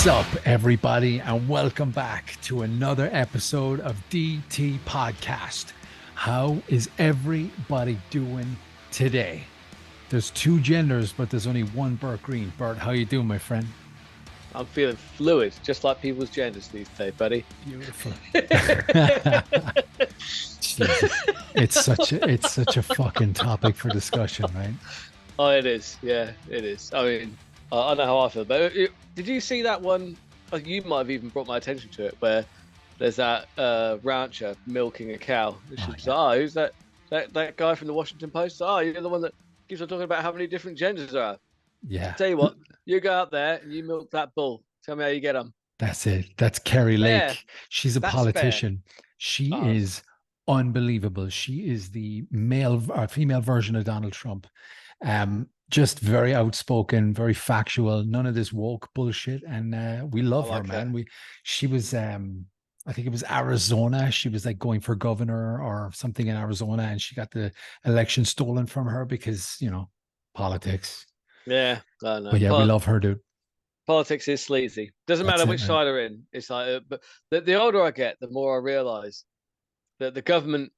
What's up, everybody, and welcome back to another episode of DT Podcast. How is everybody doing today? There's two genders, but there's only one Bert Green. Bert, how you doing, my friend? I'm feeling fluid, just like people's genders these days, buddy. Beautiful. Jesus. It's such a fucking topic for discussion, right? Oh, it is. Yeah, it is. I mean, I know how I feel. But did you see that one? You might have even brought my attention to it, where there's that rancher milking a cow. She's who's that guy from the Washington Post? Oh, you're the one that keeps on talking about how many different genders there are. Yeah. I'll tell you what, you go out there and you milk that bull. Tell me how you get them. That's it. That's Kerry Lake. Yeah, She's a that's politician. fair. She Oh, is unbelievable. She is the female version of Donald Trump. Just very outspoken, very factual, none of this woke bullshit. And we love her, man. She was I think it was Arizona. She was like going for governor or something in Arizona, and she got the election stolen from her because, politics. yeah. No, no. But yeah, we love her, dude. Politics is sleazy. Doesn't That's matter it, which man. side are in. It's like, but the older I get, the more I realize that the government.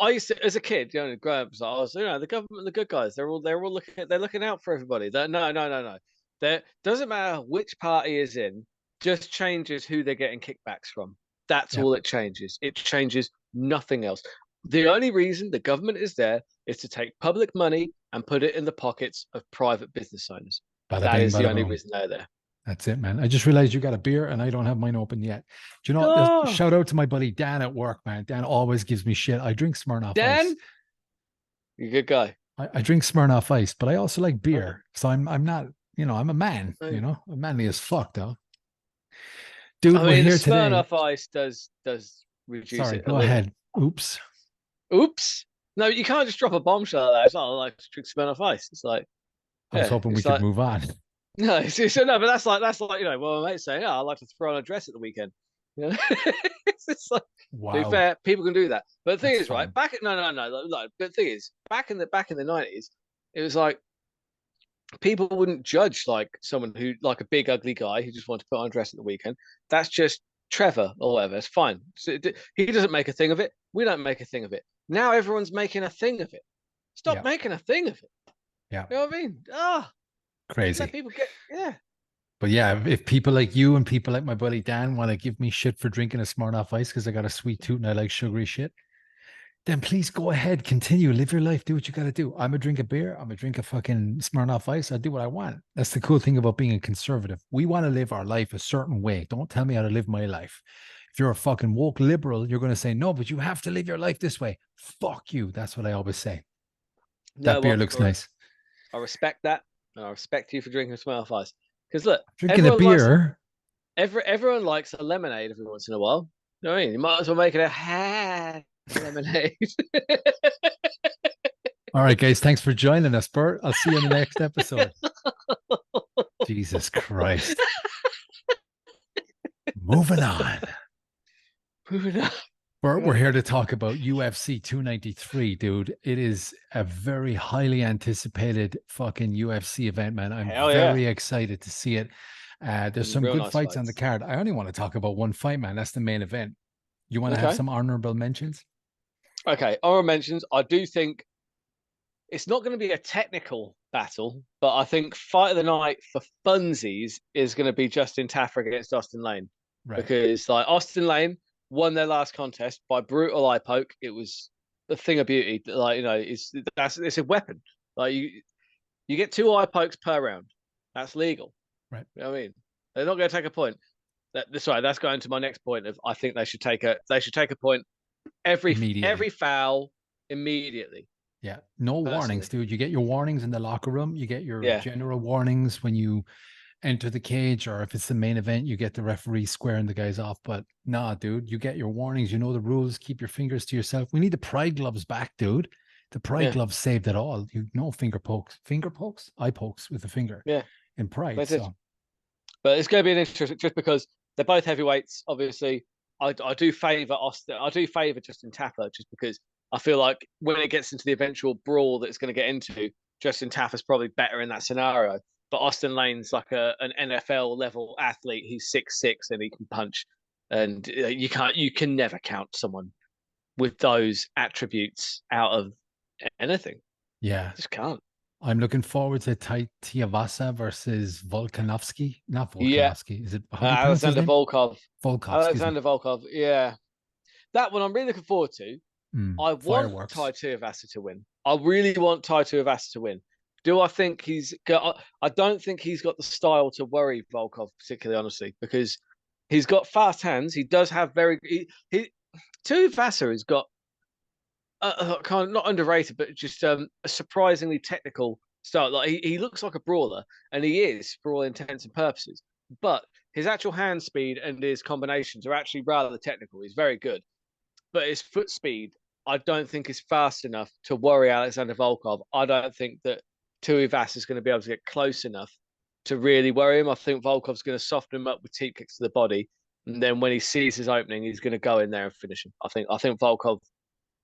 I used to, as a kid, growing up, I was, the government, the good guys. They're all looking out for everybody. No. There doesn't matter which party is in. Just changes who they're getting kickbacks from. That's Yeah. all it changes. It changes nothing else. The only reason the government is there is to take public money and put it in the pockets of private business owners. Bada That bing, is the bada only boom. reason they're there. That's it, man. I just realized you got a beer and I don't have mine open yet. Do you know what? Oh, Shout out to my buddy Dan at work, man. Dan always gives me shit. I drink Smirnoff Ice. Dan, you're a good guy. I drink Smirnoff Ice, but I also like Oh, beer. So I'm not, I'm a man, oh. I'm manly as fuck though. Dude, I we're mean, here today. Smirnoff Ice does reduce Sorry, it a go little. ahead. Oops. Oops. No, you can't just drop a bombshell there. It's not like to drink Smirnoff Ice. It's like, I was yeah, hoping we it's could like move on. no, no, but that's like well, my mate's saying, I like to throw on a dress at the weekend. You know? It's like, to be Wow. fair, people can do that. But the thing That's is, right, fine. back at no. But the thing is, back in the 90s, it was like people wouldn't judge like someone who like a big ugly guy who just wanted to put on a dress at the weekend. That's just Trevor or whatever. It's fine. So he doesn't make a thing of it. We don't make a thing of it. Now everyone's making a thing of it. Stop Yeah. making a thing of it. Yeah. You know what I mean? Just let Crazy. people get But yeah, if people like you and people like my buddy Dan want to give me shit for drinking a Smirnoff Ice because I got a sweet tooth and I like sugary shit, then please go ahead, continue, live your life, do what you got to do. I'm a drink a beer, I'm a drink a fucking Smirnoff Ice. I do what I want. That's the cool thing about being a conservative. We want to live our life a certain way. Don't tell me how to live my life. If you're a fucking woke liberal, you're going to say no, but you have to live your life this way. Fuck you. That's what I always say. no That beer what looks nice. I respect that. And I respect you for drinking a Smirnoff Ice. Because look, Drinking a everyone likes beer. everyone likes a lemonade every once in a while. You know what I mean? You might as well make it a lemonade. All right, guys. Thanks for joining us, Bert. I'll see you in the next episode. Jesus Christ. Moving on. Bert, we're here to talk about UFC 293, dude. It is a very highly anticipated fucking UFC event, man. I'm Hell yeah. very excited to see it. There's some Real good nice fights on the fights. card. I only want to talk about one fight, man. That's the main event. You want to have Okay. some honorable mentions? Okay. Honorable mentions. I do think it's not going to be a technical battle, but I think fight of the night for funsies is going to be Justin Taffer against Austin Lane. Right. Because like Austin Lane won their last contest by brutal eye poke. It was a thing of beauty. Like it's a weapon. Like you get 2 eye pokes per round. That's legal. Right. You know what I mean? They're not going to take a point. That's going to my next point of I think they should take a point every Immediately. foul immediately. Yeah. No warnings, Personally, dude. You get your warnings in the locker room. You get your yeah, general warnings when you enter the cage, or if it's the main event, you get the referee squaring the guys off. But nah, dude, you get your warnings. You know the rules. Keep your fingers to yourself. We need the pride gloves back, dude. The pride yeah, gloves saved it all. You know, finger pokes, eye pokes with the finger yeah. in pride. That's it. So But it's going to be an interesting just because they're both heavyweights. Obviously, I do favour Austin. I do favour Justin Tapper just because I feel like when it gets into the eventual brawl that it's going to get into, Justin Tapper's probably better in that scenario. But Austin Lane's like an NFL level athlete. He's 6'6" and he can punch, and you can never count someone with those attributes out of anything. Yeah. Just can't. I'm looking forward to Tiavasa versus Volkanovski. Not Yeah, Volkanovski. Is it, how do you pronounce his Alexander name? Volkov. Volkov, excuse me. Alexander Volkov. Yeah, that one I'm really looking forward to. I want Fireworks. Tai Tuivasa to win. I really want Tai Tuivasa to win. Do I think he's got? I don't think he's got the style to worry Volkov particularly, honestly, because he's got fast hands. He does have very. Tuivasa has got kind of not underrated, but just a surprisingly technical style. Like he looks like a brawler, and he is for all intents and purposes. But his actual hand speed and his combinations are actually rather technical. He's very good, but his foot speed, I don't think is fast enough to worry Alexander Volkov. I don't think that Tuivasa is going to be able to get close enough to really worry him. I think Volkov's going to soften him up with teep kicks to the body, and then when he sees his opening, he's going to go in there and finish him. I think Volkov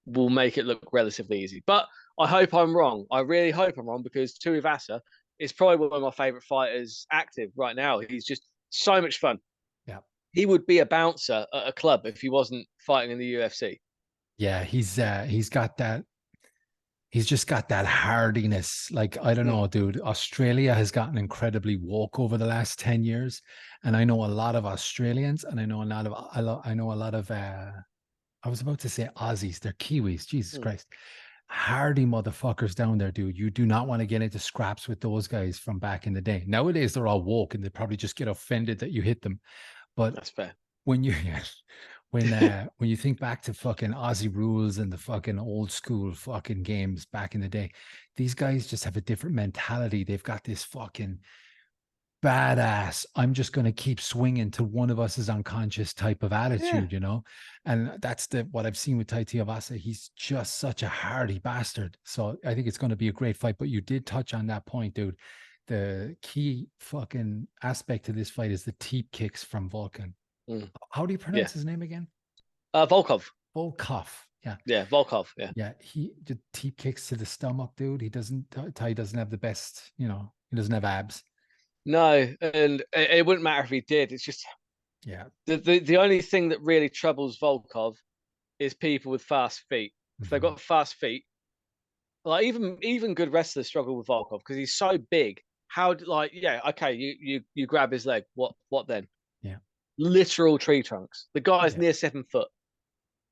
will make it look relatively easy. But I hope I'm wrong. I really hope I'm wrong because Tuivasa is probably one of my favorite fighters active right now. He's just so much fun. Yeah. He would be a bouncer at a club if he wasn't fighting in the UFC. Yeah, he's got that. He's just got that hardiness. Like, I don't know, dude. Australia has gotten incredibly woke over the last 10 years. And I know a lot of Australians, and I know a lot of I was about to say Aussies, they're Kiwis, Jesus Christ. Hardy motherfuckers down there, dude. You do not want to get into scraps with those guys from back in the day. Nowadays they're all woke and they probably just get offended that you hit them. But that's fair. When you when you think back to fucking Aussie rules and the fucking old school fucking games back in the day, these guys just have a different mentality. They've got this fucking badass, I'm just going to keep swinging till one of us is unconscious type of attitude, you know? And that's what I've seen with Tai Tuivasa. He's just such a hardy bastard. So I think it's going to be a great fight. But you did touch on that point, dude. The key fucking aspect to this fight is the teep kicks from Volkan. How do you pronounce his name again? Volkov. Volkov. Yeah. Yeah, Volkov. Yeah. Yeah. He the teep kicks to the stomach, dude. Tai doesn't have the best, he doesn't have abs. No, and it wouldn't matter if he did. It's just the only thing that really troubles Volkov is people with fast feet. If they've got fast feet, like even good wrestlers struggle with Volkov because he's so big. How you grab his leg. What then? Yeah, literal tree trunks. The guy's near 7 foot.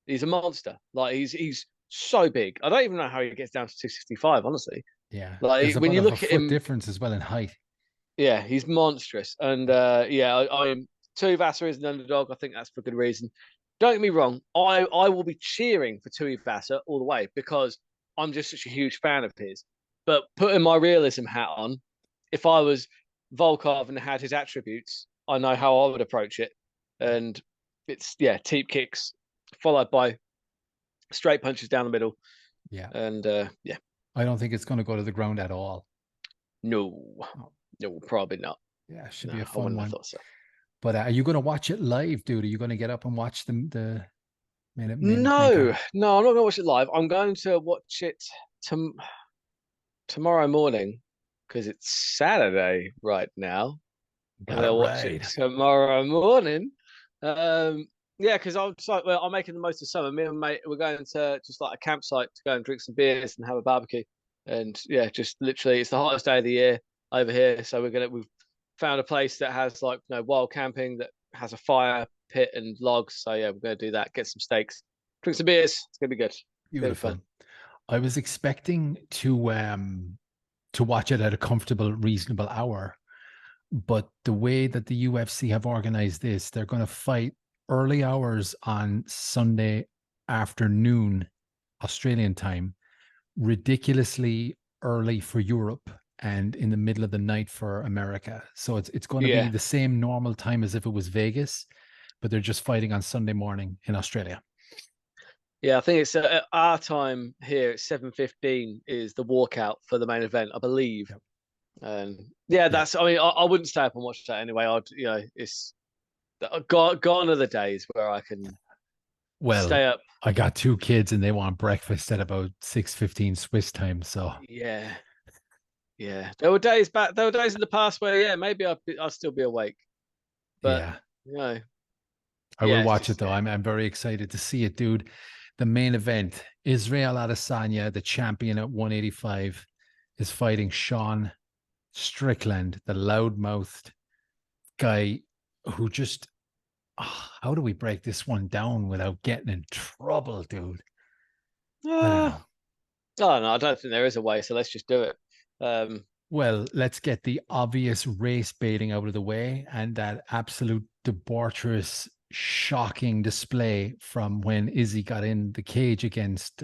He's a monster. Like he's so big. I don't even know how he gets down to 265. Honestly. Yeah. Like when you look at him, difference as well in height. Yeah, he's monstrous. And I'm Tuivasa is an underdog. I think that's for good reason. Don't get me wrong, I will be cheering for Tuivasa all the way because I'm just such a huge fan of his. But putting my realism hat on, if I was Volkov and had his attributes, I know how I would approach it. And it's teep kicks followed by straight punches down the middle. Yeah. And I don't think it's going to go to the ground at all. No, probably not. Yeah, it should be a fun one. Thought so. But are you going to watch it live, dude? Are you going to get up and watch the minute? No, I'm not going to watch it live. I'm going to watch it tomorrow morning because it's Saturday right now. I'll watch it tomorrow morning. Because I'm making the most of summer. Me and mate, we're going to just like a campsite to go and drink some beers and have a barbecue. And just literally, it's the hottest day of the year over here. So we've found a place that has like wild camping that has a fire pit and logs. So we're gonna do that. Get some steaks, drink some beers. It's gonna be good. Beautiful. I was expecting to watch it at a comfortable, reasonable hour, but the way that the UFC have organized this, they're going to fight early hours on Sunday afternoon, Australian time, ridiculously early for Europe, and in the middle of the night for America. So it's going to be the same normal time as if it was Vegas, but they're just fighting on Sunday morning in Australia. Yeah, I think it's our time here at 7:15 is the walkout for the main event, I believe. Yep. And that's. I mean, I wouldn't stay up and watch that anyway. It's gone are the days where I can stay up. I got 2 kids and they want breakfast at about 6:15 Swiss time. So Yeah, there were days back. There were days in the past where, yeah, maybe I'll still be awake. But Yeah. you know, I will yeah, it's watch it just though. I'm very excited to see it, dude. The main event, Israel Adesanya, the champion at 185, is fighting Sean Strickland, the loudmouthed guy who just how do we break this one down without getting in trouble, dude? I don't oh know. no, I don't think there is a way. So let's just do it. Well, let's get the obvious race baiting out of the way and that absolute debaucherous, shocking display from when Izzy got in the cage against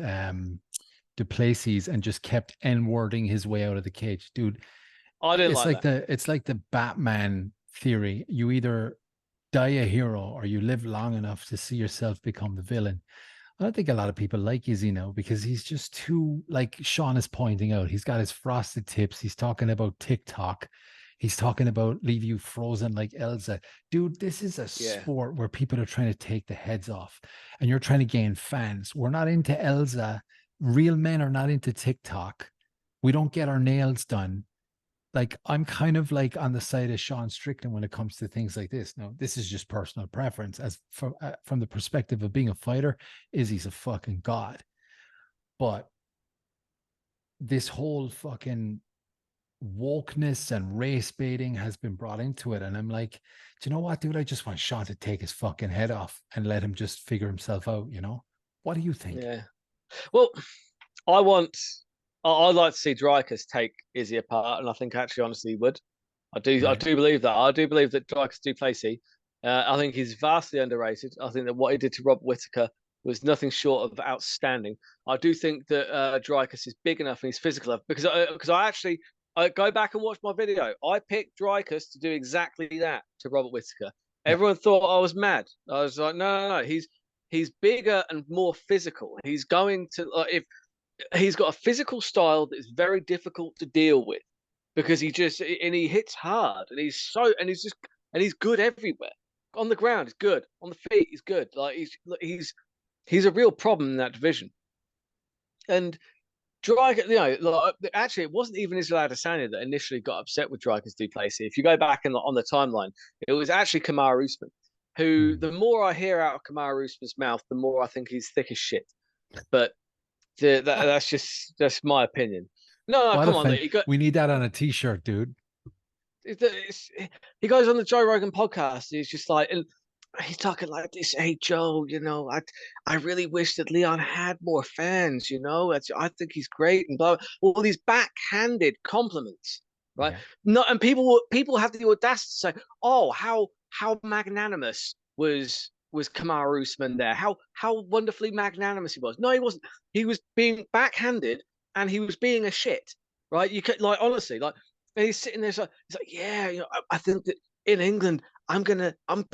Duplessis and just kept n-wording his way out of the cage. Dude, I didn't like that. it's like the Batman theory. You either die a hero or you live long enough to see yourself become the villain. I don't think a lot of people like Izzy now because he's just too, like Sean is pointing out, he's got his frosted tips. He's talking about TikTok. He's talking about leave you frozen like Elsa. Dude, this is a Yeah, sport where people are trying to take the heads off and you're trying to gain fans. We're not into Elsa. Real men are not into TikTok. We don't get our nails done. Like I'm kind of like on the side of Sean Strickland when it comes to things like this. Now, this is just personal preference. As from the perspective of being a fighter, Izzy's a fucking god. But this whole fucking wokeness and race baiting has been brought into it, and I'm like, do you know what, dude? I just want Sean to take his fucking head off and let him just figure himself out. You know? What do you think? yeah. Well, I want. I'd like to see Dreykus take Izzy apart, and I think actually, honestly, he would. I do. I Right? do believe that. I do believe that Dreykus Duplessis. I think he's vastly underrated. I think that what he did to Rob Whittaker was nothing short of outstanding. I do think that Dreykus is big enough and he's physical enough because I actually I go back and watch my video. I picked Dreykus to do exactly that to Robert Whittaker. Yeah. Everyone thought I was mad. I was like, no. He's bigger and more physical. He's going to if he's got a physical style that is very difficult to deal with because he hits hard and he's good everywhere. On the ground, he's good. On the feet, he's good. Like he's a real problem in that division. And Dreykus, actually, it wasn't even Israel Adesanya that initially got upset with Dreykus Duplessis. If you go back on the timeline, it was actually Kamaru Usman, who Hmm. the more I hear out of Kamaru Usman's mouth, the more I think he's thick as shit. But that's my opinion. No, What come a on, thing. We need that on a t-shirt, dude. he goes on the Joe Rogan podcast. He's just like, and he's talking like this. Hey Joe, I really wish that Leon had more fans. I think he's great and blah. All these backhanded compliments, right? Yeah. No, and people have the audacity to say, "Oh, how magnanimous was Kamaru Usman there? How wonderfully magnanimous he was." No, he wasn't. He was being backhanded and he was being a shit, right? You could like honestly like. And he's sitting there, so he's like, yeah, I think that in England, I'm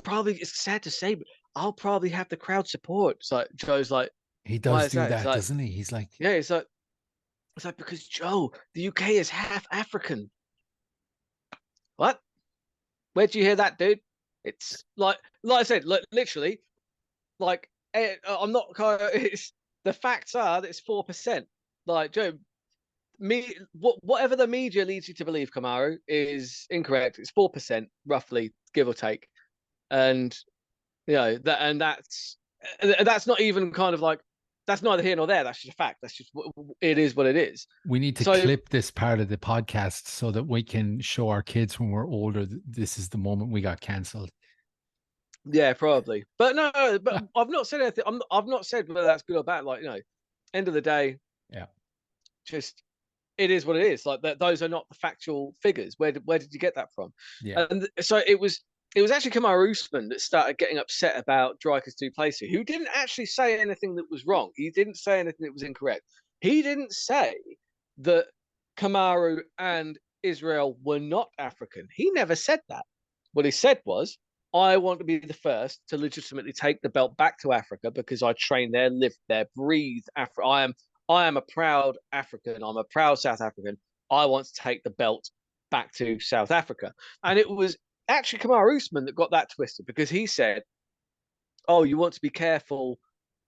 probably, it's sad to say, but I'll probably have the crowd support. So Joe's like, He why does is do that? It's that, like, doesn't he? He's like, yeah, it's like because Joe, the UK is half African. What? Where'd you hear that, dude? It's like I said, literally, like I'm not kind of. It's the facts are that it's 4%. Like Joe, whatever the media leads you to believe, Kamaru is incorrect. It's 4%, roughly, give or take, and that's not even kind of like that's neither here nor there. That's just a fact. That's just it is what it is. we need to So clip this part of the podcast so that we can show our kids when we're older this is the moment we got cancelled. yeah, probably, but no, but I've not said anything. I've not said whether that's good or bad. Like end of the day, Yeah. just it is what it is. Like those are not the factual figures. Where did you get that from? Yeah. And so it was actually Kamaru Usman that started getting upset about Dreykus Duplessis, who didn't actually say anything that was wrong. He didn't say anything that was incorrect. He didn't say that Kamaru and Israel were not African. He never said that. What he said was, I want to be the first to legitimately take the belt back to Africa because I trained there, lived there, breathed Africa. I am a proud African. I'm a proud South African. I want to take the belt back to South Africa. And it was actually Kamaru Usman that got that twisted because he said, "Oh, you want to be careful,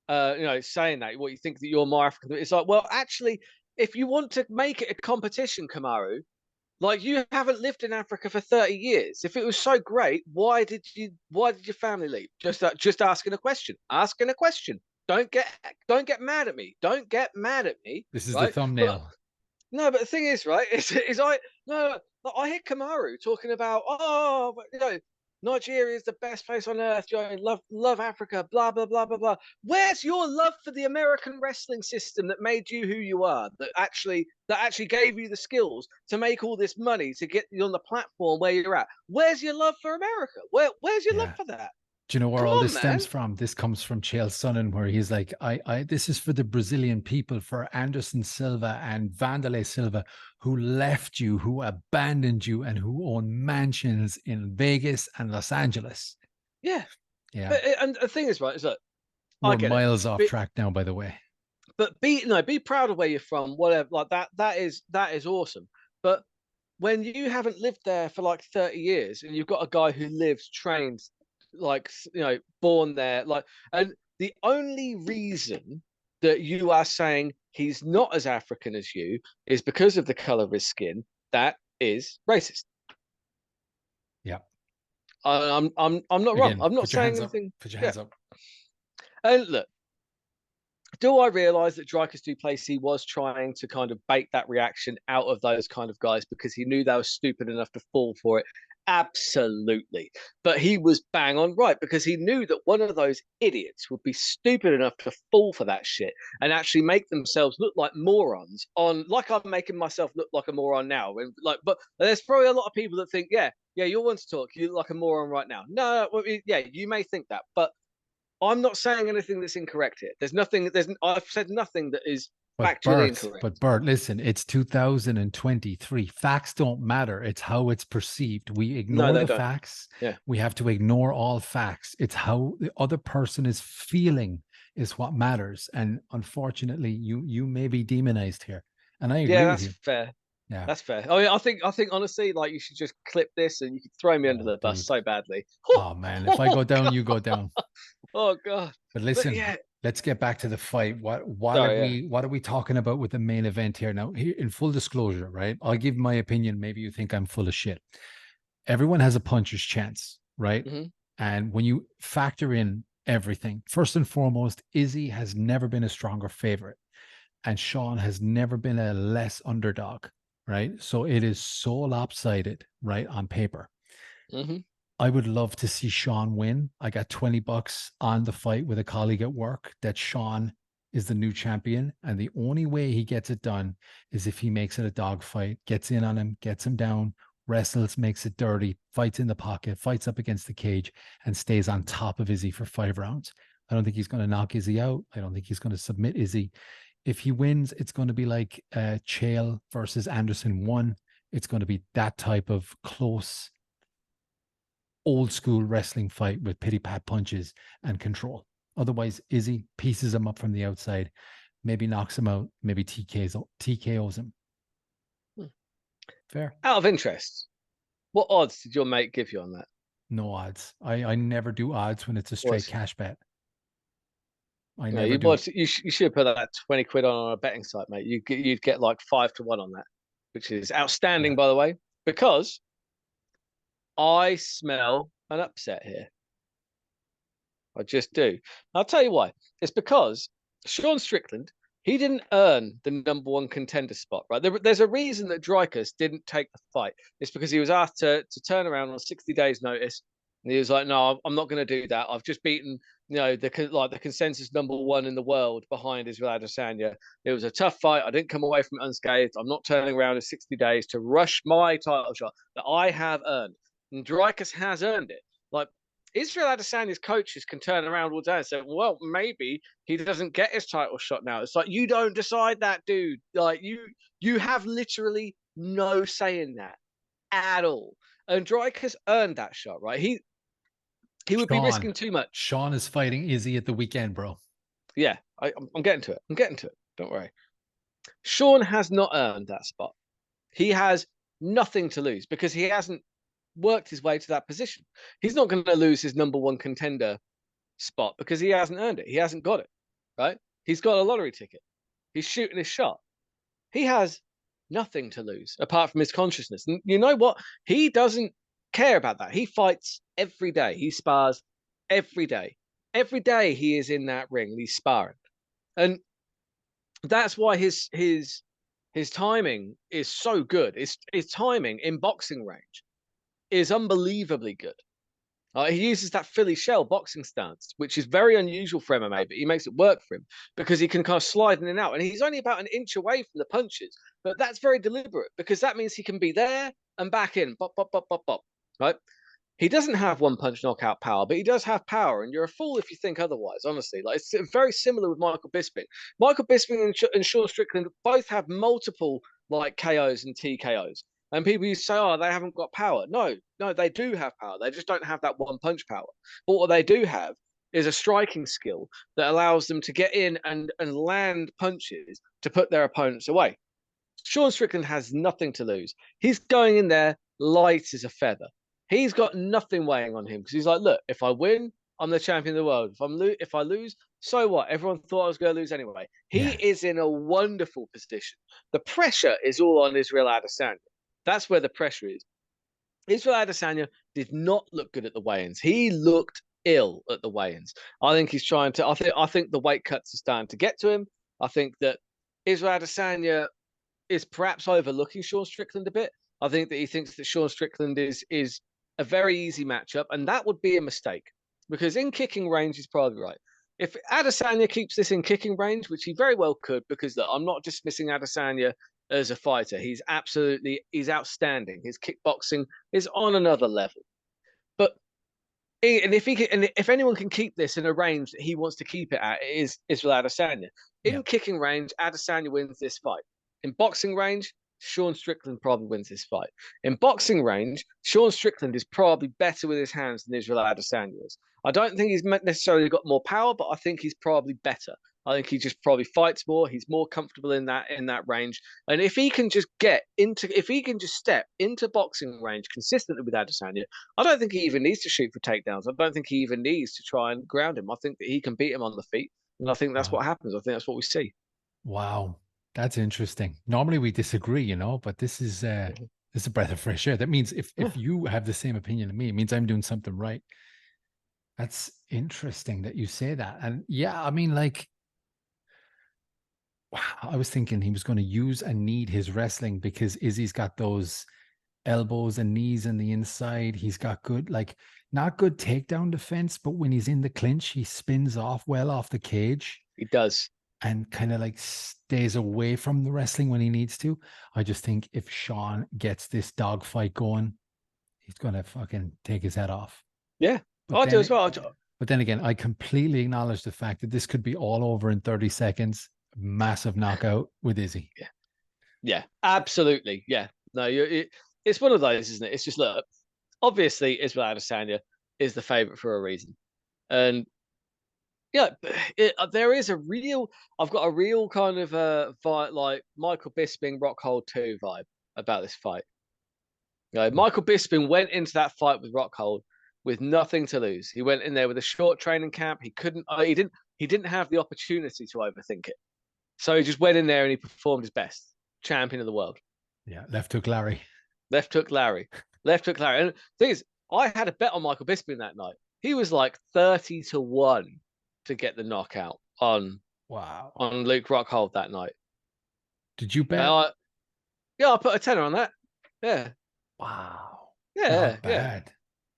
saying that what you think that you're more African." It's like, well, actually, if you want to make it a competition, Kamaru, Like, you haven't lived in Africa for 30 years. If it was so great, why did your family leave? Just asking a question. Asking a question. Don't get mad at me. Don't get mad at me, This is the right? But thumbnail. no, but the thing is, right, is I no, like, I hear Kamaru talking about, oh, but, Nigeria is the best place on earth. Love Africa. Blah blah blah blah blah. Where's your love for the American wrestling system that made you who you are? That actually gave you the skills to make all this money to get you on the platform where you're at. Where's your love for America? Where's your love Yeah. for that? Do you know where Come all on, this man. stems from? This comes from Chael Sonnen, where he's like, this is for the Brazilian people, for Anderson Silva and Vanderlei Silva, who left you, who abandoned you, and who own mansions in Vegas and Los Angeles. Yeah. Yeah. And the thing is, right, is that I We're get it. miles off track now, by the way. But be proud of where you're from, whatever, like that is awesome. But when you haven't lived there for like 30 years and you've got a guy who lives, trained, like, born there, like, and the only reason that you are saying he's not as African as you is because of the color of his skin, that is racist. Yeah. I'm not wrong. Again, I'm not put your saying hands up. anything. Put your Yeah. hands up. And look, do I realise that Dricus du Plessis was trying to kind of bait that reaction out of those kind of guys because he knew they were stupid enough to fall for it? Absolutely. But he was bang on right, because he knew that one of those idiots would be stupid enough to fall for that shit and actually make themselves look like morons, on like I'm making myself look like a moron now. And like, but there's probably a lot of people that think, yeah, you're one to talk, you look like a moron right now. No, well, yeah, you may think that, but I'm not saying anything that's incorrect here. I've said nothing that is factually incorrect. But Bert, listen, it's 2023. Facts don't matter. It's how it's perceived. We No, ignore they the don't. facts. Yeah. We have to ignore all facts. It's how the other person is feeling is what matters. And unfortunately, you may be demonized here. And I Yeah, agree with that's you. fair. Yeah. That's fair. I mean, I think honestly, like, you should just clip this and you could throw me under Oh, the bus dude. so badly. Oh man. If I go Oh down, god. you go down. Oh god. But But listen, yeah. let's get back to the fight. Sorry. Yeah. What are we talking about with the main event here now? Here, in full disclosure, right? I'll give my opinion. Maybe you think I'm full of shit. Everyone has a puncher's chance, right? Hmm. And when you factor in everything, first and foremost, Izzy has never been a stronger favorite, and Sean has never been a less underdog, right? So it is so lopsided, right, on paper. Hmm. I would love to see Sean win. I got $20 on the fight with a colleague at work that Sean is the new champion. And the only way he gets it done is if he makes it a dog fight, gets in on him, gets him down, wrestles, makes it dirty, fights in the pocket, fights up against the cage, and stays on top of Izzy for 5 rounds. I don't think he's going to knock Izzy out. I don't think he's going to submit Izzy. If he wins, it's going to be like Chael versus Anderson 1. It's going to be that type of close old school wrestling fight with pity pat punches and control. Otherwise, Izzy pieces him up from the outside, maybe knocks him out, maybe TKOs him. Hmm. Fair. Out of interest, what odds did your mate give you on that? No odds. I never do odds when it's a straight Was cash bet. I No, never do it. you should put that 20 quid on a betting site, mate. You'd get like 5-1 on that, which is outstanding, Yeah. by the way, because I smell an upset here. I just do. I'll tell you why. It's because Sean Strickland, he didn't earn the number one contender spot, right? There's a reason that Dricus didn't take the fight. It's because he was asked to turn around on 60 days' notice. And he was like, no, I'm not going to do that. I've just beaten, the consensus number one in the world behind Israel Adesanya. It was a tough fight. I didn't come away from it unscathed. I'm not turning around in 60 days to rush my title shot that I have earned. And Dricus has earned it. Like, Israel Adesanya's coaches can turn around all day and say, well, maybe he doesn't get his title shot now. It's like, you don't decide that, dude. Like, you have literally no say in that at all. And Dricus earned that shot, right? He would be risking too much. Sean is fighting Izzy at the weekend, bro. Yeah, I'm getting to it. I'm getting to it. Don't worry. Sean has not earned that spot. He has nothing to lose because he hasn't worked his way to that position. He's not going to lose his number one contender spot because he hasn't earned it. He hasn't got it, right? He's got a lottery ticket. He's shooting his shot. He has nothing to lose apart from his consciousness. And you know what? He doesn't care about that. He fights every day. He spars every day. Every day he is in that ring. He's sparring, and that's why his timing is so good. His timing in boxing range is unbelievably good. He uses that Philly shell boxing stance, which is very unusual for MMA, but he makes it work for him because he can kind of slide in and out. And he's only about an inch away from the punches, but that's very deliberate because that means he can be there and back in, bop, bop, bop, bop, bop, right? He doesn't have one punch knockout power, but he does have power, and you're a fool if you think otherwise. Honestly, like it's very similar with Michael Bisping. Michael Bisping and Sean Strickland both have multiple like KOs and TKOs. And people used to say, "Oh, they haven't got power." No, no, they do have power. They just don't have that one punch power. But what they do have is a striking skill that allows them to get in and land punches to put their opponents away. Sean Strickland has nothing to lose. He's going in there light as a feather. He's got nothing weighing on him because he's like, look, if I win, I'm the champion of the world. If I lose, so what? Everyone thought I was going to lose anyway. He Yeah. is in a wonderful position. The pressure is all on Israel Adesanya. That's where the pressure is. Israel Adesanya did not look good at the weigh-ins. He looked ill at the weigh-ins. I think he's trying to. I think the weight cuts are starting to get to him. I think that Israel Adesanya is perhaps overlooking Sean Strickland a bit. I think that he thinks that Sean Strickland is a very easy matchup, and that would be a mistake because in kicking range, he's probably right. If Adesanya keeps this in kicking range, which he very well could, because look, I'm not dismissing Adesanya as a fighter. He's outstanding. His kickboxing is on another level. But and if anyone can keep this in a range that he wants to keep it at, it is Israel Adesanya. Yeah. In kicking range, Adesanya wins this fight. In boxing range, Sean Strickland probably wins this fight. In boxing range, Sean Strickland is probably better with his hands than Israel Adesanya is. I don't think he's necessarily got more power, but I think he's probably better. I think he just probably fights more. He's more comfortable in that range. And if he can just step into boxing range consistently with Adesanya, I don't think he even needs to shoot for takedowns. I don't think he even needs to try and ground him. I think that he can beat him on the feet, and I think that's Wow. what happens. I think that's what we see. Wow. That's interesting. Normally we disagree, but this is a breath of fresh air. That means if you have the same opinion as me, it means I'm doing something right. That's interesting that you say that. And yeah, I mean, like, I was thinking he was going to use and need his wrestling because Izzy's got those elbows and knees in the inside. He's got good, like, not good takedown defense, but when he's in the clinch, he spins off well off the cage He does. and kind of like stays away from the wrestling when he needs to. I just think if Sean gets this dogfight going, he's going to fucking take his head off. Yeah, But I do then, as well. but then again, I completely acknowledge the fact that this could be all over in 30 seconds. Massive knockout with Izzy. Yeah, absolutely. Yeah, no, it's one of those, isn't it? It's just look. Obviously, Israel Adesanya is the favorite for a reason, and yeah, there is a real. I've got a real kind of vibe, like Michael Bisping Rockhold 2 vibe about this fight. Michael Bisping went into that fight with Rockhold with nothing to lose. He went in there with a short training camp. He couldn't. He didn't have the opportunity to overthink it. So he just went in there and he performed his best. Champion of the world. Yeah, left hook Larry. Left hook Larry. Left hook Larry. And the thing is, I had a bet on Michael Bisping that night. He was like 30-1 to get the knockout on Wow. Luke Rockhold that night. Did you bet? Yeah, I put a tenner on that. Yeah. Wow. Yeah, Not bad.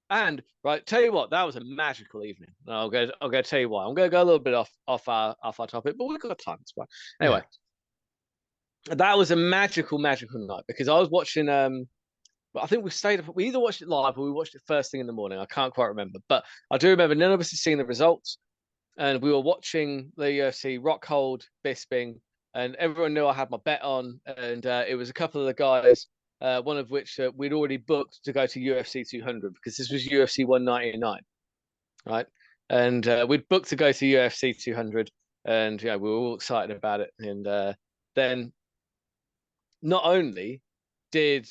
And right, tell you what, that was a magical evening. I'll go tell you why. I'm going to go a little bit off our topic, but we've got time. It's fine. Anyway, that was a magical night because I was watching. I think we either watched it live or we watched it first thing in the morning. I can't quite remember, but I do remember none of us had seen the results, and we were watching the UFC Rockhold Bisping, and everyone knew I had my bet on, and it was a couple of the guys. One of which we'd already booked to go to UFC 200 because this was UFC 199, right? And we'd booked to go to UFC 200, and we were all excited about it. And then, not only did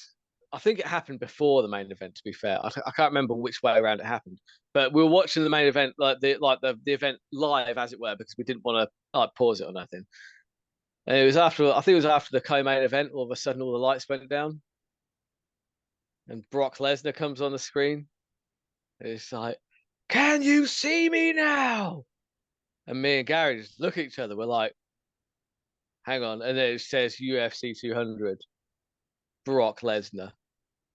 I think it happened before the main event. To be fair, I can't remember which way around it happened, but we were watching the main event, like the event live, as it were, because we didn't want to pause it or nothing. And it was after, I think it was after the co-main event. All of a sudden, all the lights went down, and Brock Lesnar comes on the screen. It's like, "Can you see me now?" And me and Gary just look at each other. We're like, "Hang on!" And then it says UFC 200, Brock Lesnar.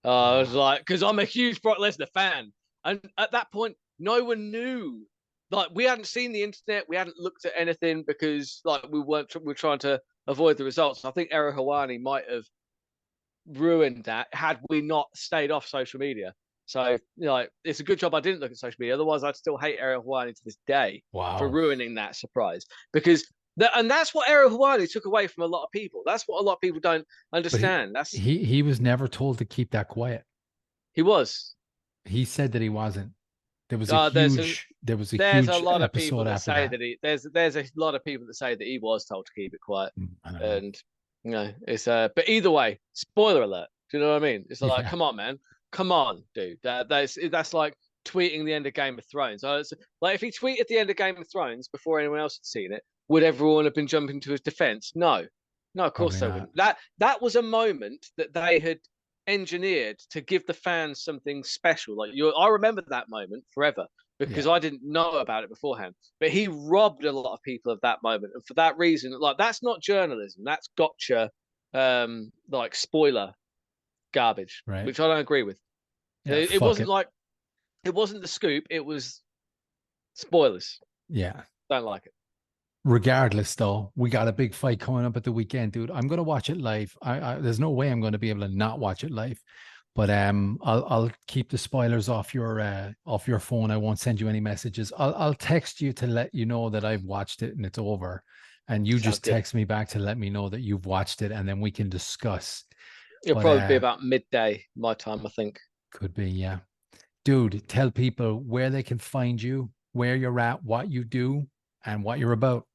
I was like, because I'm a huge Brock Lesnar fan, and at that point, no one knew. Like, we hadn't seen the internet, we hadn't looked at anything because, like, we were trying to avoid the results. I think Ariel Helwani might have ruined that had we not stayed off social media. So, like, it's a good job I didn't look at social media. Otherwise, I'd still hate Ariel Helwani to this day for Wow. ruining that surprise. Because and that's what Ariel Helwani took away from a lot of people. That's what a lot of people don't But understand. That's he was never told to keep that quiet. he was. He said that he wasn't. There was a There's huge a lot of people episode that after say that. that there's a lot of people that say that he was told to keep it quiet, I don't know. and it's but either way, spoiler alert. Do you know what I mean? It's like, Yeah. come on, man, come on, dude. That's like tweeting the end of Game of Thrones. Like, if he tweeted the end of Game of Thrones before anyone else had seen it, would everyone have been jumping to his defense? No, of course Probably they not. wouldn't. That was a moment that they had engineered to give the fans something special. Like, I remember that moment forever because Yeah. I didn't know about it beforehand. But he robbed a lot of people of that moment, and for that reason, like, that's not journalism. That's gotcha, like, spoiler garbage, Right. which I don't agree with. Yeah. It wasn't like, it wasn't the scoop. It was spoilers. Yeah. Don't like it. Regardless, though, we got a big fight coming up at the weekend, dude. I'm gonna watch it live. There's no way I'm going to be able to not watch it live. But I'll keep the spoilers off your phone. I won't send you any messages. I'll text you to let you know that I've watched it and it's over, and you Sounds just good. text me back to let me know that you've watched it, and then we can discuss. It'll But probably be about midday my time, I think. could be, yeah. Dude, tell people where they can find you, where you're at, what you do, and what you're about.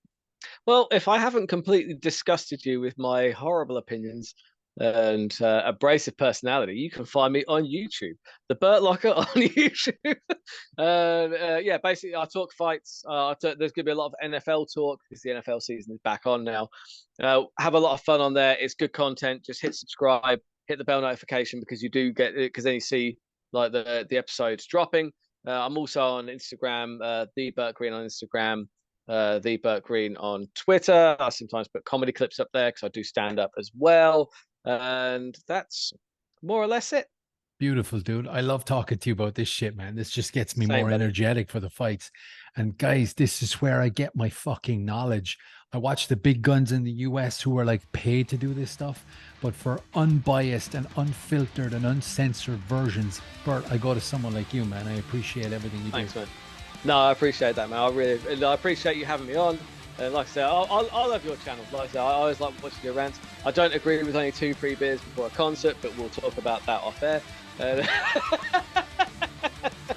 Well, if I haven't completely disgusted you with my horrible opinions and abrasive personality, you can find me on YouTube, the Burt Locker on YouTube. Yeah, basically, I talk fights. There's going to be a lot of NFL talk because the NFL season is back on now. Have a lot of fun on there. It's good content. Just hit subscribe, hit the bell notification because you do get it, because then you see, like, the episodes dropping. I'm also on Instagram, the Burt Green on Instagram. The Burt Green on Twitter. I sometimes put comedy clips up there because I do stand up as well. And that's more or less it. Beautiful, dude. I love talking to you about this shit, man. This just gets me Same, more buddy. energetic for the fights. And guys, this is where I get my fucking knowledge. I watch the big guns in the US who are like paid to do this stuff, but for unbiased and unfiltered and uncensored versions, Burt, I go to someone like you, man. I appreciate everything you Thanks, do. man. No, I appreciate that, man. I appreciate you having me on. And like I said, I love your channel. Like I said, I always like watching your rants. I don't agree with only 2 free beers before a concert, but we'll talk about that off air.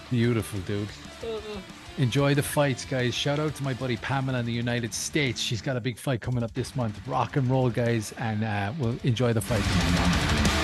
Beautiful, dude. Enjoy the fights, guys. Shout out to my buddy Pamela in the United States. She's got a big fight coming up this month. Rock and roll, guys, and we'll enjoy the fight.